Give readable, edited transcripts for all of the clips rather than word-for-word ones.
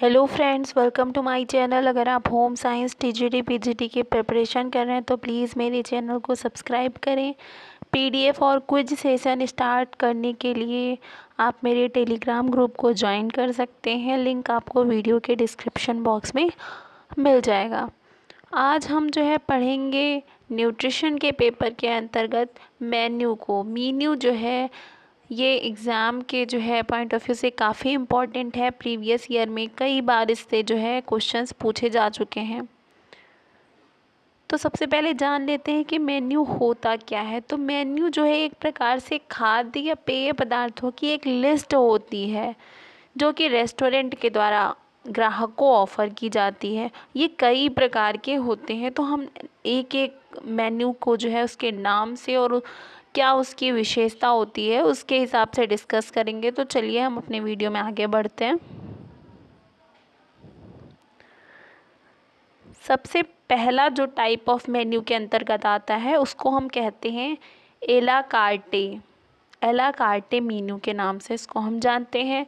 Hello friends, welcome to my channel. अगर आप home science TGT PGT की preparation कर रहे हैं तो प्लीज़ मेरे चैनल को सब्सक्राइब करें। पीडीएफ और क्विज सेशन स्टार्ट करने के लिए आप मेरे टेलीग्राम ग्रुप को ज्वाइन कर सकते हैं। लिंक आपको वीडियो के डिस्क्रिप्शन बॉक्स में मिल जाएगा। आज हम जो है पढ़ेंगे न्यूट्रिशन के पेपर के अंतर्गत मेन्यू को। मीन्यू जो है ये एग्ज़ाम के जो है पॉइंट ऑफ व्यू से काफ़ी इम्पॉर्टेंट है। प्रीवियस ईयर में कई बार इससे जो है क्वेश्चंस पूछे जा चुके हैं। तो सबसे पहले जान लेते हैं कि मेन्यू होता क्या है। तो मेन्यू जो है एक प्रकार से खाद्य या पेय पदार्थों की एक लिस्ट होती है जो कि रेस्टोरेंट के द्वारा ग्राहक को ऑफ़र की जाती है। ये कई प्रकार के होते हैं, तो हम एक एक मेन्यू को जो है उसके नाम से और क्या उसकी विशेषता होती है उसके हिसाब से डिस्कस करेंगे। तो चलिए हम अपने वीडियो में आगे बढ़ते हैं। सबसे पहला जो टाइप ऑफ मेन्यू के अंतर्गत आता है उसको हम कहते हैं एला कार्टे। एला कार्टे मेन्यू के नाम से इसको हम जानते हैं।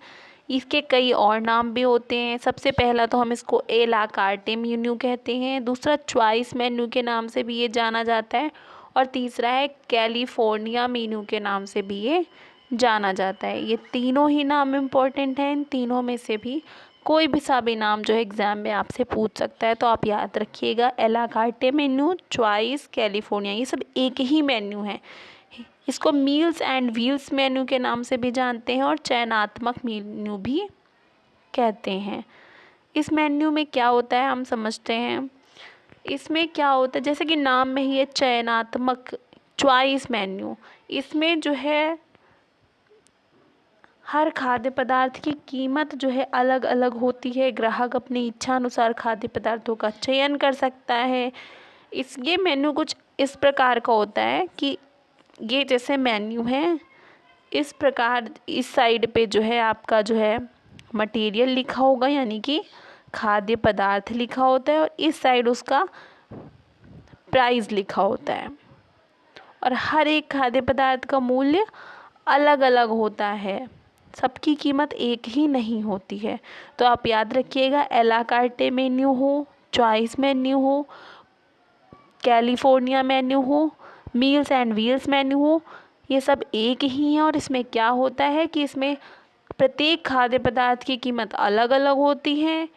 इसके कई और नाम भी होते हैं। सबसे पहला तो हम इसको एला कार्टे मेन्यू कहते हैं, दूसरा चॉइस मेन्यू के नाम से भी ये जाना जाता है, और तीसरा है कैलिफोर्निया मेन्यू के नाम से भी ये जाना जाता है। ये तीनों ही नाम इम्पोर्टेंट हैं। इन तीनों में से भी कोई भी सा भी नाम जो है एग्ज़ाम में आपसे पूछ सकता है, तो आप याद रखिएगा एला कार्टे मेन्यू, चॉइस, कैलिफोर्निया, ये सब एक ही मेन्यू है। इसको मील्स एंड व्हील्स मेन्यू के नाम से भी जानते हैं और चयनात्मक मेन्यू भी कहते हैं। इस मेन्यू में क्या होता है हम समझते हैं। इसमें क्या होता है, जैसे कि नाम में ही है चयनात्मक, चॉइस मेन्यू, इसमें जो है हर खाद्य पदार्थ की कीमत जो है अलग अलग होती है। ग्राहक अपनी इच्छा अनुसार खाद्य पदार्थों का चयन कर सकता है। ये मेन्यू कुछ इस प्रकार का होता है कि ये जैसे मेन्यू है, इस प्रकार इस साइड पे जो है आपका जो है मटेरियल लिखा होगा, यानी कि खाद्य पदार्थ लिखा होता है, और इस साइड उसका प्राइस लिखा होता है। और हर एक खाद्य पदार्थ का मूल्य अलग अलग होता है, सबकी कीमत एक ही नहीं होती है। तो आप याद रखिएगा, एला कार्टे मेन्यू हो, चॉइस मेन्यू हो, कैलिफोर्निया मेन्यू हो, मील्स एंड व्हील्स मेन्यू हो, ये सब एक ही हैं। और इसमें क्या होता है कि इसमें प्रत्येक खाद्य पदार्थ की कीमत अलग अलग होती है।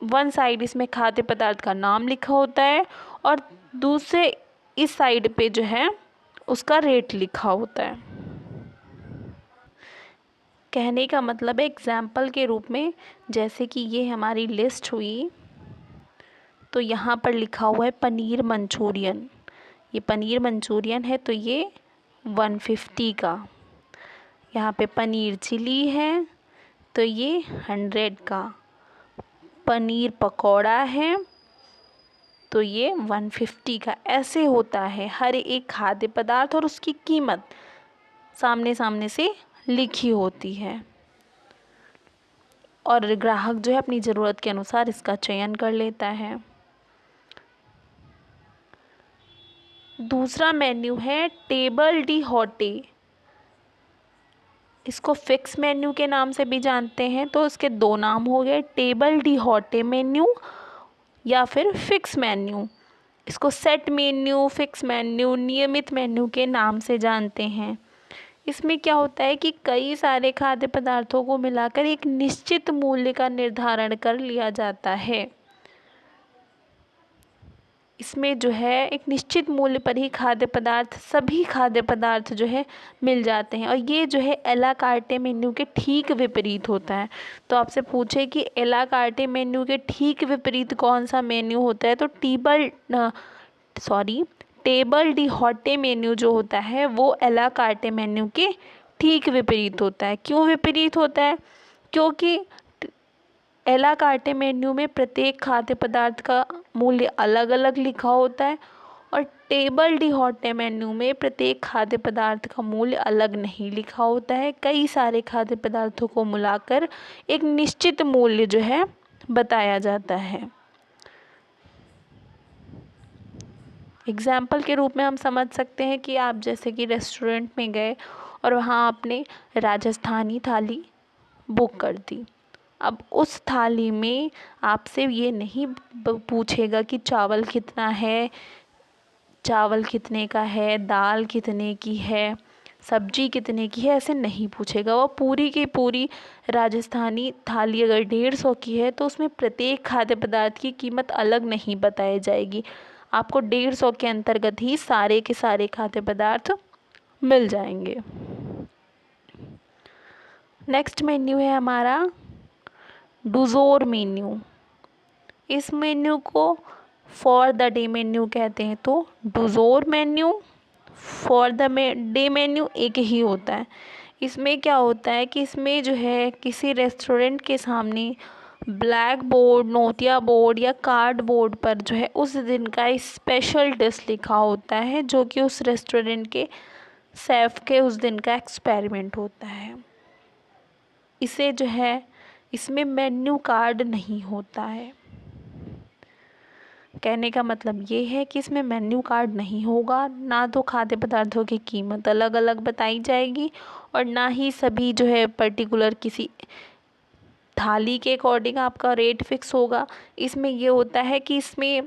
वन साइड इसमें खाद्य पदार्थ का नाम लिखा होता है और दूसरे इस साइड पे जो है उसका रेट लिखा होता है। कहने का मतलब है एग्जाम्पल के रूप में, जैसे कि ये हमारी लिस्ट हुई, तो यहाँ पर लिखा हुआ है पनीर मंचूरियन। ये पनीर मंचूरियन है तो ये 150 का। यहाँ पे पनीर चिली है तो ये 100 का। पनीर पकौड़ा है तो ये 150 का। ऐसे होता है हर एक खाद्य पदार्थ और उसकी कीमत सामने सामने से लिखी होती है, और ग्राहक जो है अपनी ज़रूरत के अनुसार इसका चयन कर लेता है। दूसरा मेन्यू है टेबल डी हॉटे। इसको फिक्स मेन्यू के नाम से भी जानते हैं। तो इसके दो नाम हो गए, टेबल डी हॉटे मेन्यू या फिर फिक्स मेन्यू। इसको सेट मेन्यू, फिक्स मेन्यू, नियमित मेन्यू के नाम से जानते हैं। इसमें क्या होता है कि कई सारे खाद्य पदार्थों को मिलाकर एक निश्चित मूल्य का निर्धारण कर लिया जाता है। इसमें जो है एक निश्चित मूल्य पर ही खाद्य पदार्थ, सभी खाद्य पदार्थ जो है मिल जाते हैं, और ये जो है एला कार्टे मेन्यू के ठीक विपरीत होता है। तो आपसे पूछे कि एला कार्टे मेन्यू के ठीक विपरीत कौन सा मेन्यू होता है, तो टेबल डी हॉटे मेन्यू जो होता है वो एला कार्टे मेन्यू के ठीक विपरीत होता है। क्यों विपरीत होता है? क्योंकि एला कार्टे मेन्यू में प्रत्येक खाद्य पदार्थ का मूल्य अलग अलग लिखा होता है, और टेबल डी हॉटे मेन्यू में प्रत्येक खाद्य पदार्थ का मूल्य अलग नहीं लिखा होता है। कई सारे खाद्य पदार्थों को मिलाकर एक निश्चित मूल्य जो है बताया जाता है। एग्जाम्पल के रूप में हम समझ सकते हैं कि आप जैसे कि रेस्टोरेंट में गए और वहाँ आपने राजस्थानी थाली बुक कर दी। अब उस थाली में आपसे ये नहीं पूछेगा कि चावल कितना है, चावल कितने का है, दाल कितने की है, सब्जी कितने की है, ऐसे नहीं पूछेगा। वो पूरी की पूरी राजस्थानी थाली अगर 150 की है तो उसमें प्रत्येक खाद्य पदार्थ की कीमत अलग नहीं बताई जाएगी। आपको 150 के अंतर्गत ही सारे के सारे खाद्य पदार्थ मिल जाएंगे। नेक्स्ट मेन्यू है हमारा डुज़ोर मेन्यू। इस मेन्यू को फॉर द डे मेन्यू कहते हैं। तो du jour menu, for the day menu एक ही होता है। इसमें क्या होता है कि इसमें जो है किसी रेस्टोरेंट के सामने ब्लैक बोर्ड, नोटिया बोर्ड या कार्ड बोर्ड पर जो है उस दिन का स्पेशल डिश लिखा होता है, जो कि उस रेस्टोरेंट के शेफ़ के उस दिन का एक्सपेरिमेंट होता है। इसे जो है इसमें मेन्यू कार्ड नहीं होता है। कहने का मतलब ये है कि इसमें मेन्यू कार्ड नहीं होगा, ना तो खाद्य पदार्थों की कीमत अलग अलग बताई जाएगी और ना ही सभी जो है पर्टिकुलर किसी थाली के अकॉर्डिंग आपका रेट फिक्स होगा। इसमें ये होता है कि इसमें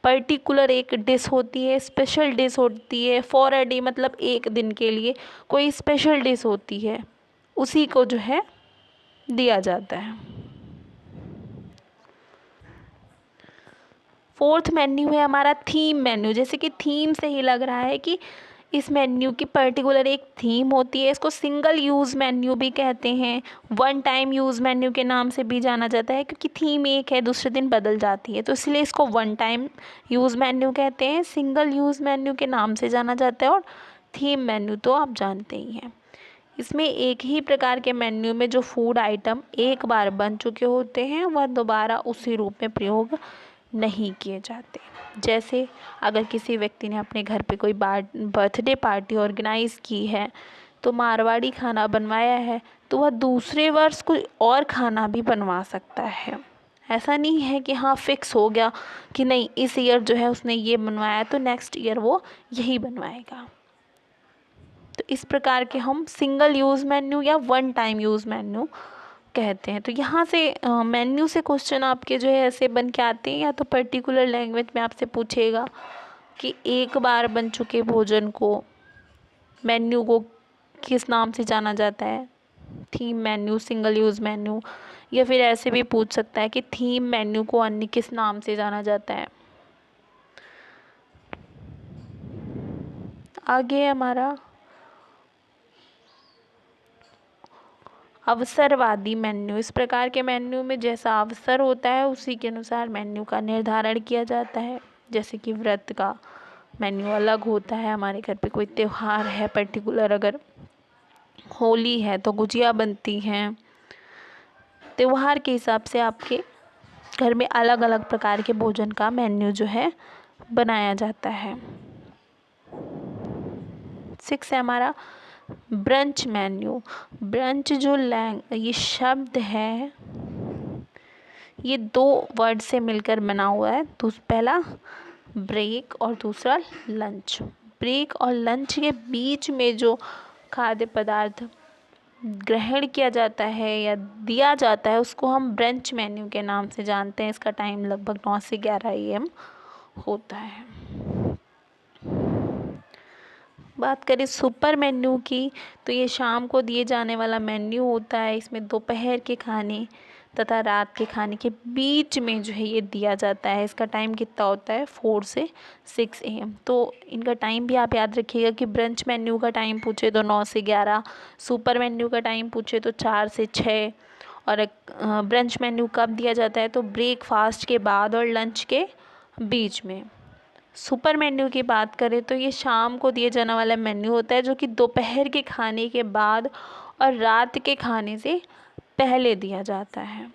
पर्टिकुलर एक डिश होती है, स्पेशल डिश होती है, फॉर अ डे मतलब एक दिन के लिए कोई स्पेशल डिश होती है, उसी को जो है दिया जाता है। फोर्थ मेन्यू है हमारा थीम मेन्यू। जैसे कि थीम से ही लग रहा है कि इस मेन्यू की पर्टिकुलर एक थीम होती है। इसको सिंगल यूज़ मेन्यू भी कहते हैं, वन टाइम यूज़ मेन्यू के नाम से भी जाना जाता है, क्योंकि थीम एक है, दूसरे दिन बदल जाती है, तो इसलिए इसको वन टाइम यूज़ मेन्यू कहते हैं। सिंगल यूज़ मेन्यू के नाम से जाना जाता है और थीम मेन्यू तो आप जानते ही हैं। इसमें एक ही प्रकार के मेन्यू में जो फूड आइटम एक बार बन चुके होते हैं वह दोबारा उसी रूप में प्रयोग नहीं किए जाते। जैसे अगर किसी व्यक्ति ने अपने घर पे कोई बर्थडे पार्टी ऑर्गेनाइज़ की है, तो मारवाड़ी खाना बनवाया है, तो वह दूसरे वर्ष कोई और खाना भी बनवा सकता है। ऐसा नहीं है कि हाँ फिक्स हो गया कि नहीं इस ईयर जो है उसने ये बनवाया तो नेक्स्ट ईयर वो यही बनवाएगा। तो इस प्रकार के हम सिंगल यूज़ मेन्यू या वन टाइम यूज़ मेन्यू कहते हैं। तो यहाँ से मेन्यू से क्वेश्चन आपके जो है ऐसे बन के आते हैं, या तो पर्टिकुलर लैंग्वेज में आपसे पूछेगा कि एक बार बन चुके भोजन को, मेन्यू को किस नाम से जाना जाता है, theme menu, single use menu, या फिर ऐसे भी पूछ सकता है कि थीम मेन्यू को अन्य किस नाम से जाना जाता है। आगे हमारा अवसरवादी मेन्यू। इस प्रकार के मेन्यू में जैसा अवसर होता है उसी के अनुसार मेन्यू का निर्धारण किया जाता है। जैसे कि व्रत का मेन्यू अलग होता है, हमारे घर पे कोई त्यौहार है पर्टिकुलर, अगर होली है तो गुजिया बनती हैं। त्यौहार के हिसाब से आपके घर में अलग अलग प्रकार के भोजन का मेन्यू जो है बनाया जाता है। 6 है हमारा ब्रंच मेन्यू। ब्रंच जो ये शब्द है ये 2 वर्ड से मिलकर बना हुआ है। तो पहला ब्रेक और दूसरा लंच। ब्रेक और लंच के बीच में जो खाद्य पदार्थ ग्रहण किया जाता है या दिया जाता है उसको हम ब्रंच मेन्यू के नाम से जानते हैं। इसका टाइम लगभग 9 से 11 AM होता है। बात करें सुपर मेन्यू की, तो ये शाम को दिए जाने वाला मेन्यू होता है। इसमें दोपहर के खाने तथा रात के खाने के बीच में जो है ये दिया जाता है। इसका टाइम कितना होता है 4 से 6 AM। तो इनका टाइम भी आप याद रखिएगा कि ब्रंच मेन्यू का टाइम पूछे तो 9 से 11, सुपर मेन्यू का टाइम पूछे तो 4 से 6। और ब्रंच मेन्यू कब दिया जाता है तो ब्रेकफास्ट के बाद और लंच के बीच में। सुपर मेन्यू की बात करें तो ये शाम को दिए जाने वाला मेन्यू होता है, जो कि दोपहर के खाने के बाद और रात के खाने से पहले दिया जाता है।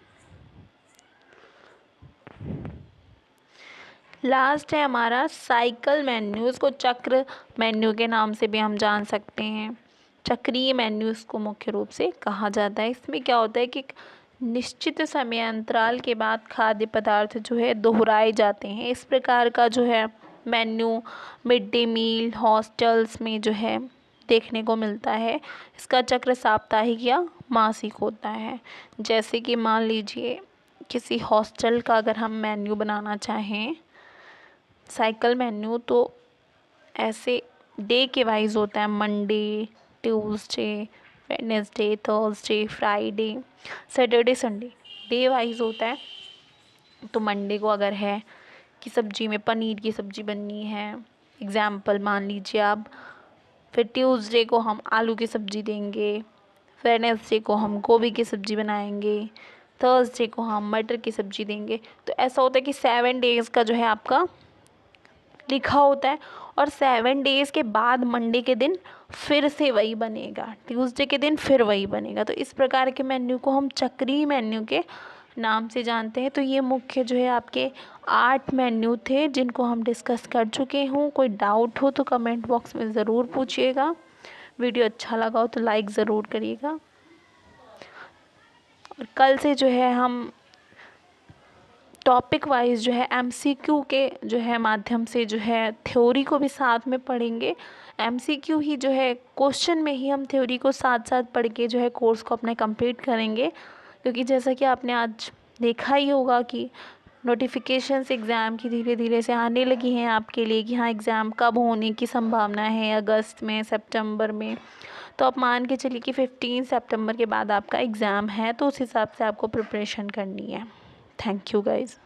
लास्ट है हमारा साइकिल मेन्यू। इसको चक्र मेन्यू के नाम से भी हम जान सकते हैं। चक्रीय मेन्यू इसको मुख्य रूप से कहा जाता है। इसमें क्या होता है कि निश्चित समय अंतराल के बाद खाद्य पदार्थ जो है दोहराए जाते हैं। इस प्रकार का जो है menu mid day meal hostels में जो है देखने को मिलता है। इसका चक्र साप्ताहिक या मासिक होता है। जैसे कि मान लीजिए किसी हॉस्टल का अगर हम मेन्यू बनाना चाहें, साइकिल मेन्यू, तो ऐसे डे के वाइज होता है। Monday, Tuesday, Wednesday, Thursday, Friday, Saturday, Sunday, day wise होता है। तो मंडे को अगर है कि सब्जी में पनीर की सब्ज़ी बननी है, एग्ज़ाम्पल मान लीजिए आप, फिर ट्यूसडे को हम आलू की सब्ज़ी देंगे, वेडनेसडे को हम गोभी की सब्ज़ी बनाएंगे, थर्सडे को हम मटर की सब्ज़ी देंगे। तो ऐसा होता है कि 7 डेज़ का जो है आपका लिखा होता है, और 7 डेज़ के बाद मंडे के दिन फिर से वही बनेगा, ट्यूसडे के दिन फिर वही बनेगा। तो इस प्रकार के मेन्यू को हम चक्रीय मेन्यू के नाम से जानते हैं। तो ये मुख्य जो है आपके 8 मेन्यू थे जिनको हम डिस्कस कर चुके हूँ। कोई डाउट हो तो कमेंट बॉक्स में ज़रूर पूछिएगा। वीडियो अच्छा लगा हो तो लाइक ज़रूर करिएगा। और कल से जो है हम टॉपिक वाइज जो है एमसीक्यू के जो है माध्यम से जो है थ्योरी को भी साथ में पढ़ेंगे। एमसीक्यू ही जो है क्वेश्चन में ही हम थ्योरी को साथ साथ पढ़ के जो है कोर्स को अपने कंप्लीट करेंगे। क्योंकि जैसा कि आपने आज देखा ही होगा कि नोटिफिकेशंस एग्ज़ाम की धीरे धीरे से आने लगी हैं आपके लिए कि हाँ एग्ज़ाम कब होने की संभावना है, अगस्त में, सितंबर में। तो आप मान के चलिए कि 15 सितंबर के बाद आपका एग्ज़ाम है, तो उस हिसाब से आपको प्रिपरेशन करनी है। Thank you guys.